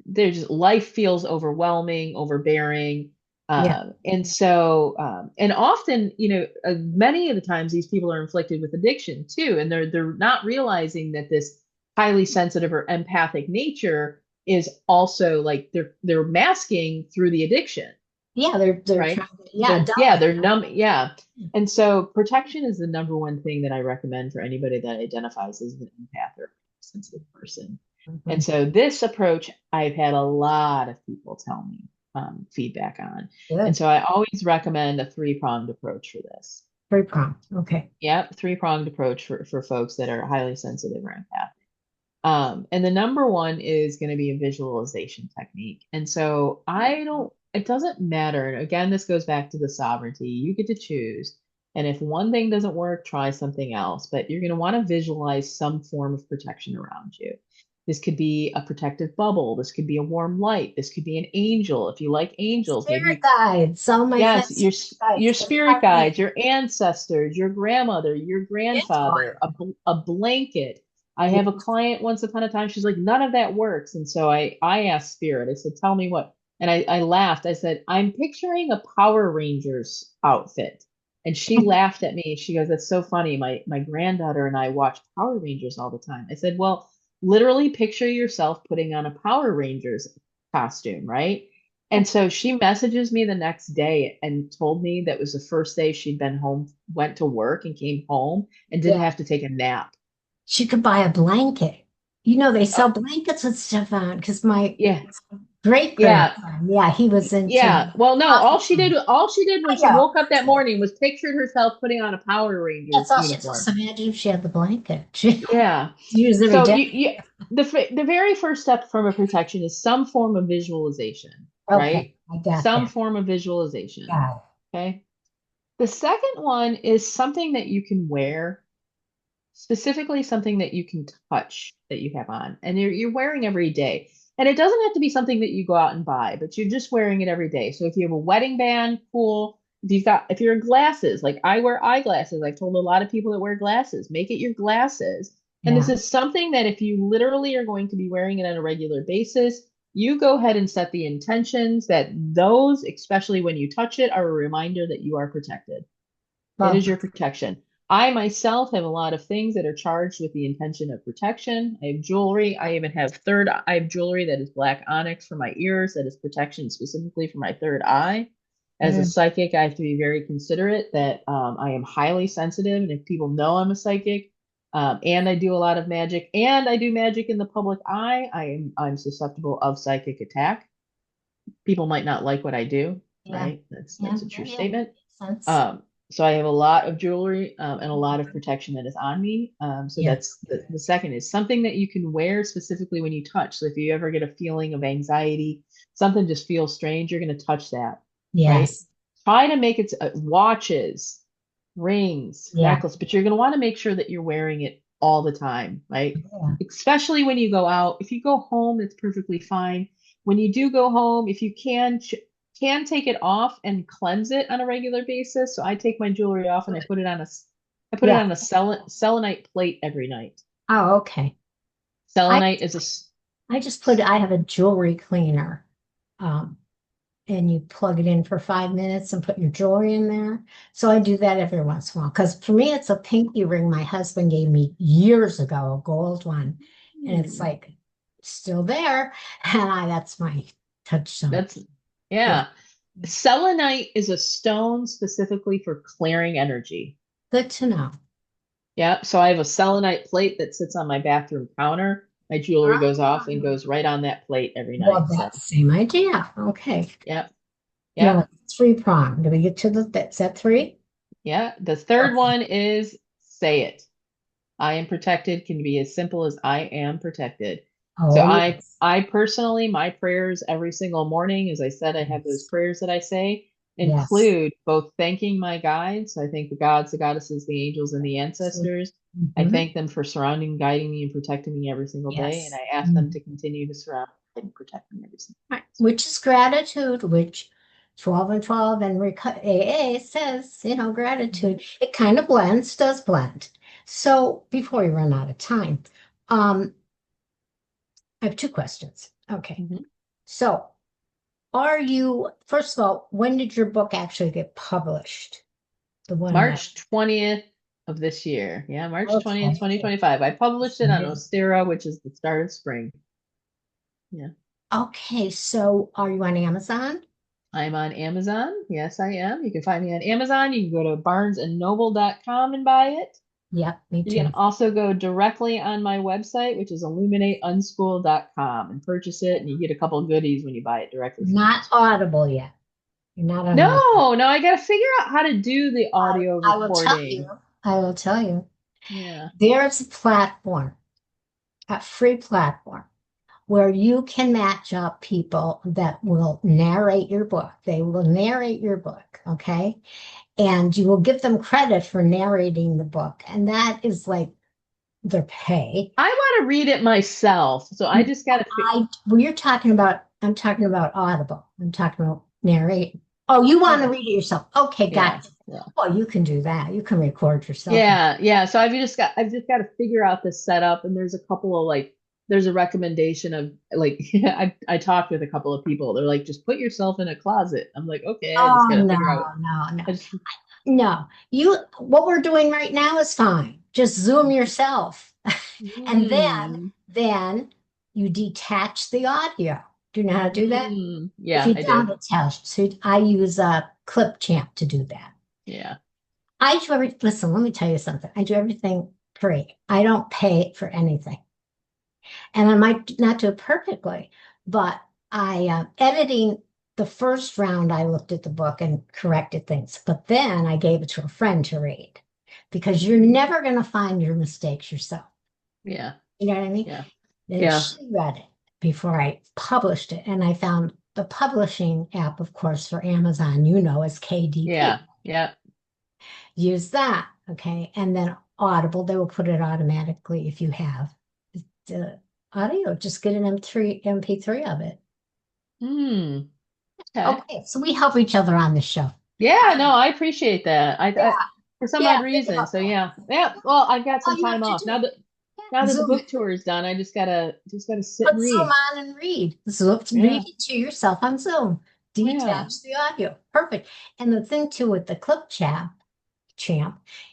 B: there's just life feels overwhelming, overbearing.
A: Yeah,
B: And often, many of the times these people are inflicted with addiction too, and they're not realizing that this highly sensitive or empathic nature is also like they're masking through the addiction,
A: yeah. They're
B: right?
A: trying to, yeah,
B: They're numb. Yeah. And so protection is the number one thing that I recommend for anybody that identifies as an empath or a sensitive person. And
A: Mhm.
B: so this approach, I've had a lot of people tell me feedback on. And
A: Good.
B: so I always recommend a three-pronged approach for this.
A: Very prompt. Okay.
B: Yep, three-pronged approach for folks that are highly sensitive or empathic. And the number one is going to be a visualization technique. And so it doesn't matter. And again, this goes back to the sovereignty. You get to choose. And if one thing doesn't work, try something else. But you're going to want to visualize some form of protection around you. This could be a protective bubble. This could be a warm light. This could be an angel. If you like angels, maybe
A: Spirit guides. All my
B: yes,
A: friends,
B: your
A: guides. That's
B: spirit
A: part of
B: guides,
A: me.
B: your ancestors, your grandmother, your grandfather,
A: Angel.
B: a blanket. I have a
A: Yes.
B: client once upon a time, she's like, none of that works. And so I asked Spirit, I said, tell me what. And I laughed. I said, I'm picturing a Power Rangers outfit. And she laughed at me. She goes, that's so funny. My granddaughter and I watch Power Rangers all the time. I said, well, literally picture yourself putting on a Power Rangers costume, right? And so she messages me the next day and told me that was the first day she'd been home, went to work and came home and didn't
A: Yeah.
B: have to take a nap.
A: She could buy a blanket. They
B: Oh,
A: sell blankets and stuff on because my
B: yeah,
A: great
B: yeah,
A: grandson, yeah, he was into
B: yeah. Well, no,
A: costume.
B: all she did when she
A: Yeah.
B: woke up that morning was pictured herself putting on a Power Rangers
A: That's all she just
B: uniform.
A: imagine if she had the blanket. She
B: Yeah.
A: used every
B: So
A: day.
B: the very first step from a protection is some form of visualization,
A: Okay,
B: right?
A: I got
B: Some
A: that.
B: form of visualization.
A: Got
B: Okay. The second one is something that you can wear, specifically something that you can touch that you have on and you're wearing every day. And it doesn't have to be something that you go out and buy, but you're just wearing it every day. So if you have a wedding band, cool. If you're in glasses, like I wear eyeglasses, I've told a lot of people that wear glasses, make it your glasses. And this
A: Yeah.
B: is something that if you literally are going to be wearing it on a regular basis, you go ahead and set the intentions that those, especially when you touch it, are a reminder that you are protected. It
A: Love
B: is your protection. I myself have a lot of things that are charged with the intention of protection. I have jewelry. I have jewelry that is black onyx for my ears, that is protection specifically for my third eye. As a
A: that.
B: psychic, I have to be very considerate that I am highly sensitive. And if people know I'm a psychic, and I do a lot of magic, and I do magic in the public eye, I'm susceptible of psychic attack. People might not like what I do,
A: Yeah.
B: right?
A: Yeah.
B: That's a true
A: Yeah.
B: statement.
A: Makes sense.
B: Um, so I have a lot of jewelry and a lot of protection that is on me. So
A: Yeah.
B: that's the second is something that you can wear specifically when you touch. So if you ever get a feeling of anxiety, something just feels strange, you're going to touch that, right?
A: Yes.
B: Try to make it watches, rings,
A: Yeah.
B: necklace, but you're going to want to make sure that you're wearing it all the time, right?
A: Yeah.
B: Especially when you go out. If you go home, it's perfectly fine. When you do go home, if you can take it off and cleanse it on a regular basis. So I take my jewelry off and I put it
A: Yeah.
B: on a selenite plate every night.
A: Oh, okay. I
B: Selenite is a
A: I just put I have a jewelry cleaner. Um, and you plug it in for 5 minutes and put your jewelry in there. So I do that every once in a while. Because for me, it's a pinky ring my husband gave me years ago, a gold one. And it's
B: Hmm,
A: like still there. And that's my touchstone.
B: that's
A: Yeah.
B: yeah. Selenite is a stone specifically for clearing energy.
A: Good to know.
B: Yeah, so I have a selenite plate that sits on my bathroom counter. My jewelry goes off and goes right on that plate every
A: Well,
B: night. So,
A: that's the same idea. Okay.
B: yeah, yeah,
A: Now, three prong. Do we get to is that three?
B: yeah. The third
A: Okay.
B: one is say it. I am protected can be as simple as I am protected. So
A: Oh, yes.
B: I personally, my prayers every single morning, as I said, I have those
A: Yes.
B: prayers that I say,
A: Yes.
B: include both thanking my guides. I thank the gods, the goddesses, the angels, and the ancestors. I
A: Mm-hmm.
B: thank them for surrounding, guiding me, and protecting me every single day. And
A: Yes.
B: I ask them
A: Mm-hmm.
B: to continue to surround and protect me every single
A: Right.
B: day.
A: Which is gratitude, which 12 and 12 and AA says, gratitude. It kind of blends, does blend. So before we run out of time, um, I have two questions. Okay.
B: Mhm.
A: So first of all, when did your book actually get published? The one that,
B: March 20th of this year. Yeah, March 20th,
A: okay.
B: 2025. I published it on Ostera, which is the start of spring. Yeah.
A: Okay. So are you on Amazon?
B: I'm on Amazon. Yes, I am. You can find me on Amazon. You can go to barnesandnoble.com and buy it.
A: Yep, me
B: You can
A: too.
B: also go directly on my website, which is illuminateunschool.com, and purchase it. And you get a couple goodies when you buy it directly from
A: Not
B: Amazon.
A: Audible yet. You're not on Audible.
B: No, I got to figure out how to do the audio
A: I will tell you.
B: recording.
A: I will tell you.
B: Yeah.
A: There's a platform, a free platform, where you can match up people that will narrate your book. They will narrate your book, okay? And you will give them credit for narrating the book. And that is like their pay.
B: I want to read it myself. So I just got to
A: Well, I'm talking about Audible. I'm talking about narrate. Oh, you want to
B: Okay.
A: read it yourself? Okay,
B: Yeah.
A: gotcha.
B: Yeah.
A: Well, you can do that. You can record yourself.
B: Yeah. So I've just got to figure out the setup, and there's a couple of there's a recommendation of I talked with a couple of people. They're like, just put yourself in a closet. I'm like, okay, I just
A: Oh,
B: got to
A: no,
B: figure out.
A: no, no.
B: I just
A: No, what we're doing right now is fine. Just Zoom yourself. And
B: mm,
A: then you detach the audio. Do you know how to do that? If
B: yeah,
A: you
B: I do.
A: don't attach, so I use a Clipchamp to do that.
B: Yeah.
A: Listen, let me tell you something. I do everything free. I don't pay for anything. And I might not do it perfectly, but editing the first round, I looked at the book and corrected things, but then I gave it to a friend to read because you're never going to find your mistakes yourself.
B: Yeah.
A: You know what I mean?
B: Yeah.
A: And
B: Yeah.
A: she read it before I published it, and I found the publishing app, of course, for Amazon, is KDP.
B: Yeah. Yeah.
A: Use that, okay? And then Audible, they will put it automatically if you have the audio. Just get an MP3 of it.
B: Hmm. Okay.
A: Okay, so we help each other on the show.
B: Yeah, no, I appreciate that.
A: Yeah,
B: For some
A: yeah,
B: odd
A: think
B: reason.
A: about
B: So
A: that.
B: yeah. Yeah. Well, I've got
A: All
B: some
A: you have
B: time
A: to
B: off.
A: do.
B: Now that the
A: Zoom,
B: book tour is done, I just gotta sit and
A: put Zoom
B: read.
A: on and read. Zoom,
B: Yeah.
A: read it to yourself on Zoom.
B: Yeah.
A: Detach the audio. Perfect. And the thing too with the clip champ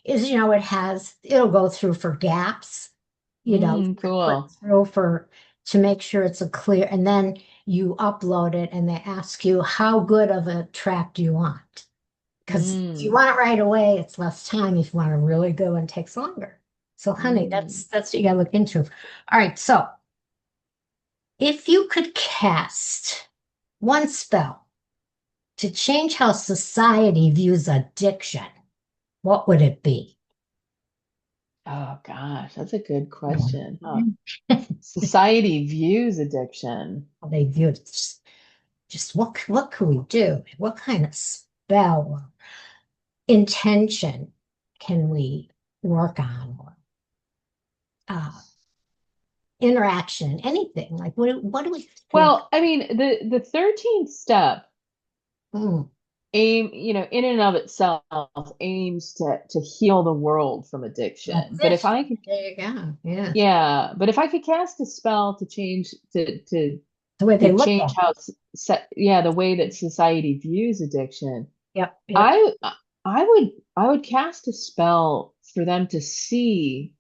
A: is, it'll go through for gaps, click
B: Cool.
A: through to make sure it's a clear, and then you upload it and they ask you how good of a track do you want? Because if you
B: Mm,
A: want it right away, it's less time. If you want a really good one, it takes longer. So, honey,
B: mm.
A: that's what you gotta look into. All right, so if you could cast one spell to change how society views addiction, what would it be?
B: Oh gosh, that's a good question. Huh?
A: Mhm.
B: Society views addiction.
A: How they view it. Just what could we do? What kind of spell or intention can we work on, or uh, interaction, anything? Like what do we think?
B: Well, I mean, the 13th step
A: Mm,
B: in and of itself aims to heal the world from addiction.
A: that's
B: But if
A: it.
B: I could,
A: There you go. Yeah.
B: yeah, but if I could cast a spell to change
A: The way they
B: to
A: look
B: change
A: at it.
B: how yeah, the way that society views addiction,
A: Yep. Yep.
B: I I would cast a spell for them to see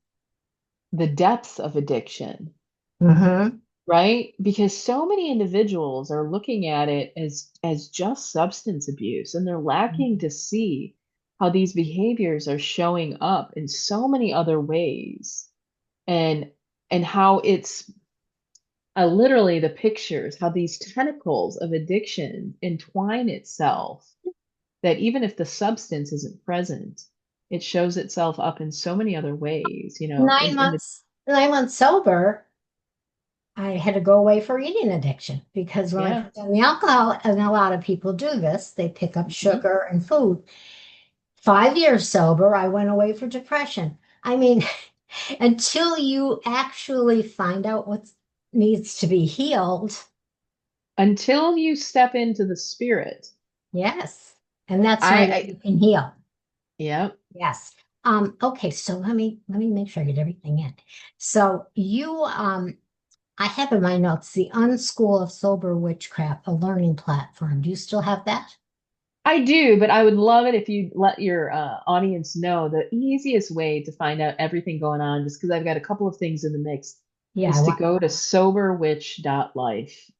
B: the depth of addiction,
A: Mm-hmm.
B: right? Because so many individuals are looking at it as just substance abuse, and they're lacking to see how these behaviors are showing up in so many other ways, and how it's literally the pictures, how these tentacles of addiction entwine itself, that even if the substance isn't present, it shows itself up in so many other ways,
A: Nine
B: in the,
A: months, 9 months sober, I had to go away for eating addiction because when I
B: yeah.
A: put down the alcohol, and a lot of people do this, they pick up
B: Mhm.
A: sugar and food. 5 years sober, I went away for depression. I mean, until you actually find out what needs to be healed,
B: Until you step into the spirit.
A: yes. And that's
B: I,
A: when
B: I
A: you can heal.
B: Yeah.
A: Yes. Okay, so let me make sure I get everything in. So I have in my notes the Unschool of Sober Witchcraft, a learning platform. Do you still have that?
B: I do, but I would love it if you let your audience know the easiest way to find out everything going on, just because I've got a couple of things in the mix,
A: Yeah, I
B: is to
A: want.
B: go to soberwitch.life.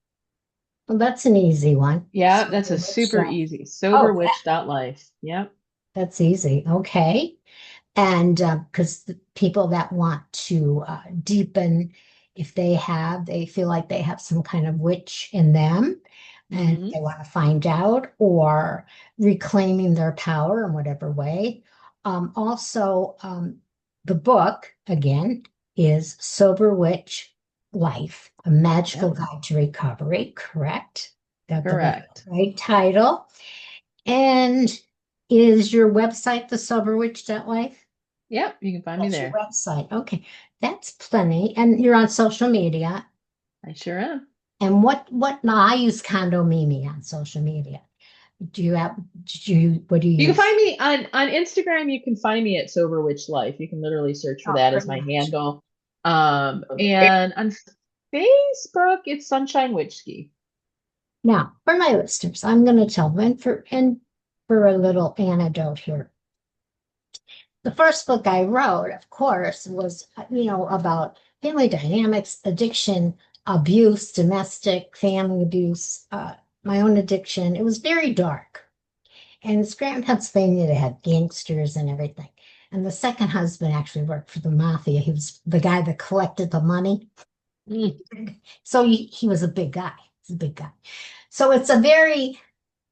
A: Well, that's an easy one.
B: Yeah, that's a
A: Sober Witch
B: super
A: Life.
B: easy.
A: Oh,
B: Soberwitch.life. Yep.
A: that's easy. Okay. And because the people that want to deepen, if they feel like they have some kind of witch in them and
B: Hmm.
A: they want to find out, or reclaiming their power in whatever way. Also, the book, again, is Sober Witch Life, a magical
B: Yep.
A: guide to recovery, correct? Got the
B: Correct.
A: right title. And is your website the soberwitch.life?
B: Yep. You can find me
A: That's your
B: there.
A: website. Okay. That's plenty. And you're on social media.
B: I sure am.
A: And now I use Condomini on social media. Do you have, what do you
B: You can
A: use?
B: find me on Instagram. You can find me at Sober Witch Life. You can literally search for
A: Oh,
B: that as
A: pretty
B: my
A: much.
B: handle. And on Facebook, it's Sunshine Witchski.
A: Now, for my listeners, I'm going to tell them, and for a little anecdote here. The first book I wrote, of course, was, about family dynamics, addiction, abuse, domestic family abuse, my own addiction. It was very dark. And in Scranton, Pennsylvania, they had gangsters and everything. And the second husband actually worked for the mafia. He was the guy that collected the money.
B: Mm.
A: So he was a big guy. He's a big guy. So it's a very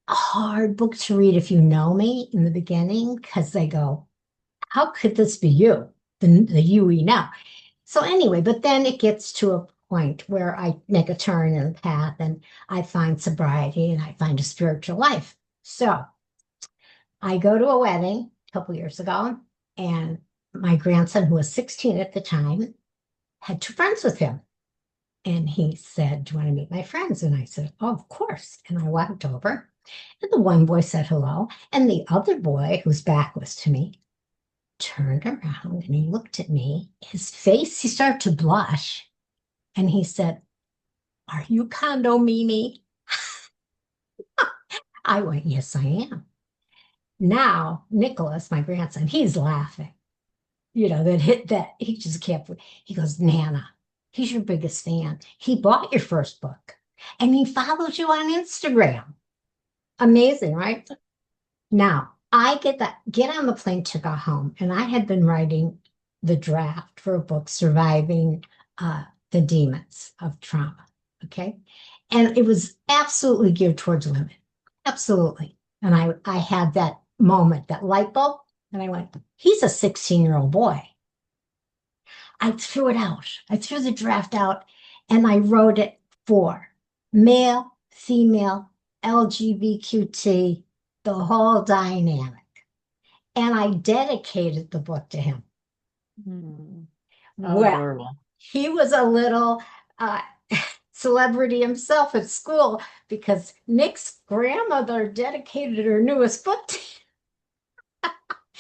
A: hard book to read if you know me in the beginning, because they go, how could this be you? The you we know. So anyway, but then it gets to a point where I make a turn in the path and I find sobriety and I find a spiritual life. So I go to a wedding a couple years ago, and my grandson, who was 16 at the time, had two friends with him. And he said, do you want to meet my friends? And I said, oh, of course. And I walked over, and the one boy said hello. And the other boy, whose back was to me, turned around and he looked at me. His face, he started to blush. And he said, "Are you Condo Mimi?" I went, "Yes, I am." Now, Nicholas, my grandson, he's laughing. That hit that. He just kept, he goes, "Nana, he's your biggest fan. He bought your first book and he follows you on Instagram." Amazing, right? Now, I get on the plane to go home, and I had been writing the draft for a book, Surviving the Demons of Trauma. Okay. And it was absolutely geared towards women. Absolutely. And I had that moment, that light bulb, and I went, he's a 16-year-old boy. I threw it out. I threw the draft out and I wrote it for male, female, LGBTQ, the whole dynamic. And I dedicated the book to him.
B: Hmm. How
A: Well,
B: adorable.
A: he was a little uh, celebrity himself at school because Nick's grandmother dedicated her newest book to him.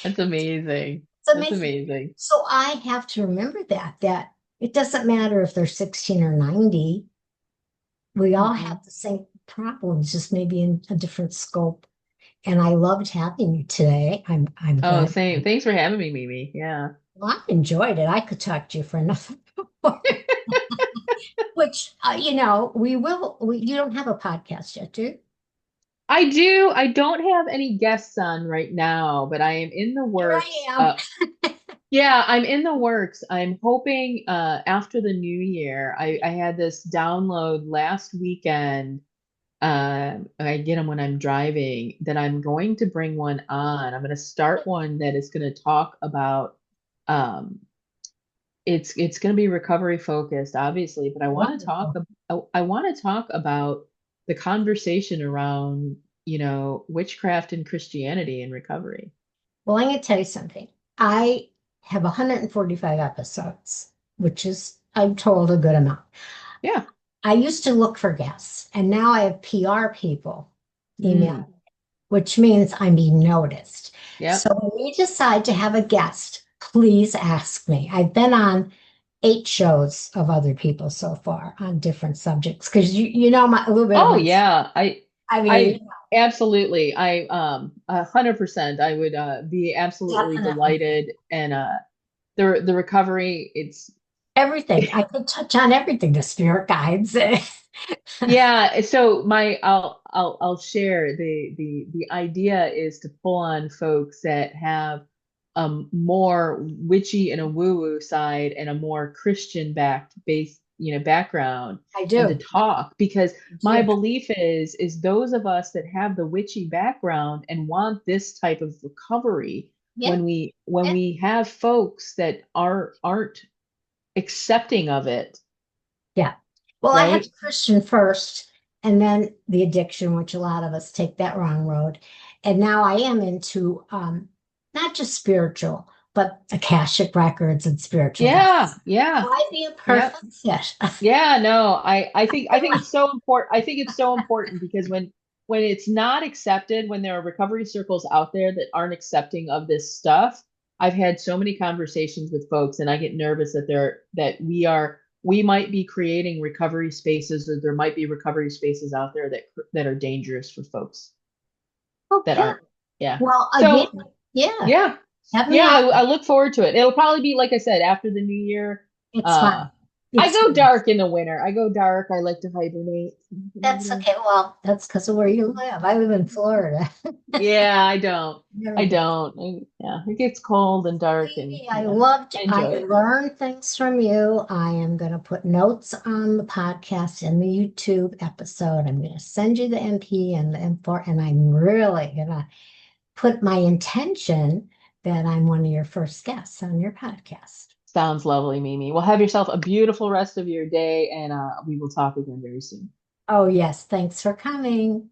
B: That's amazing.
A: It's
B: That's
A: amazing.
B: amazing.
A: So I have to remember that it doesn't matter if they're 16 or 90. We all
B: Mhm.
A: have the same problems, just maybe in a different scope. And I loved having you today. I'm
B: Oh,
A: glad.
B: same. Thanks for having me, Mimi. Yeah.
A: Well, I enjoyed it. I could talk to you for another hour. Which we will. You don't have a podcast yet, do you?
B: I do. I don't have any guests on right now, but I am in the
A: Here
B: works.
A: I am.
B: Yeah, I'm in the works. I'm hoping after the new year, I had this download last weekend. I get them when I'm driving, that I'm going to bring one on. I'm going to start one that is going to talk about um, it's going to be recovery focused, obviously, but
A: Wonderful.
B: I want to talk about the conversation around, witchcraft and Christianity and recovery.
A: Well, I'm going to tell you something. I have 145 episodes, which is, I'm told, a good amount.
B: Yeah.
A: I used to look for guests, and now I have PR people email,
B: Mm.
A: which means I'm being noticed. So
B: Yep.
A: when you decide to have a guest, please ask me. I've been on 8 shows of other people so far on different subjects because you know a little bit of
B: Oh
A: my.
B: yeah.
A: I mean,
B: I absolutely. 100%. I would be absolutely
A: definitely
B: delighted. And the recovery, it's
A: everything. I could touch on everything. The spirit guides.
B: yeah. So I'll share the idea is to pull on folks that have more witchy and a woo-woo side and a more Christian backed base, background,
A: I
B: and to
A: do.
B: talk, because
A: I
B: my
A: do.
B: belief is those of us that have the witchy background and want this type of recovery,
A: Yeah.
B: when we have folks that aren't accepting of it,
A: Yeah. Well, I had
B: right?
A: the Christian first and then the addiction, which a lot of us take that wrong road. And now I am into not just spiritual, but Akashic records and spiritual
B: Yeah,
A: guides.
B: yeah.
A: So I'd be a
B: Yep.
A: perfect fit.
B: Yeah, no, I think it's so important. I think it's so important because when it's not accepted, when there are recovery circles out there that aren't accepting of this stuff, I've had so many conversations with folks, and I get nervous that we might be creating recovery spaces, or there might be recovery spaces out there that are dangerous for folks that
A: Okay.
B: aren't. Yeah.
A: Well, again,
B: So
A: yeah,
B: yeah,
A: have
B: yeah,
A: me
B: I
A: on.
B: look forward to it. It'll probably be, like I said, after the new year.
A: It's
B: Uh,
A: fun.
B: I
A: It's
B: go
A: fun.
B: dark in the winter. I go dark. I like to hibernate.
A: That's okay. Well, that's because of where you live. I live in Florida.
B: Yeah, I don't. I
A: Very
B: don't. Yeah, it gets cold and dark, and
A: Phoebe,
B: yeah, I
A: I
B: enjoy it.
A: learned things from you. I am going to put notes on the podcast and the YouTube episode. I'm going to send you the MP and the info, and I'm really going to put my intention that I'm one of your first guests on your podcast.
B: Sounds lovely, Mimi. Well, have yourself a beautiful rest of your day, and we will talk again very soon.
A: Oh, yes. Thanks for coming.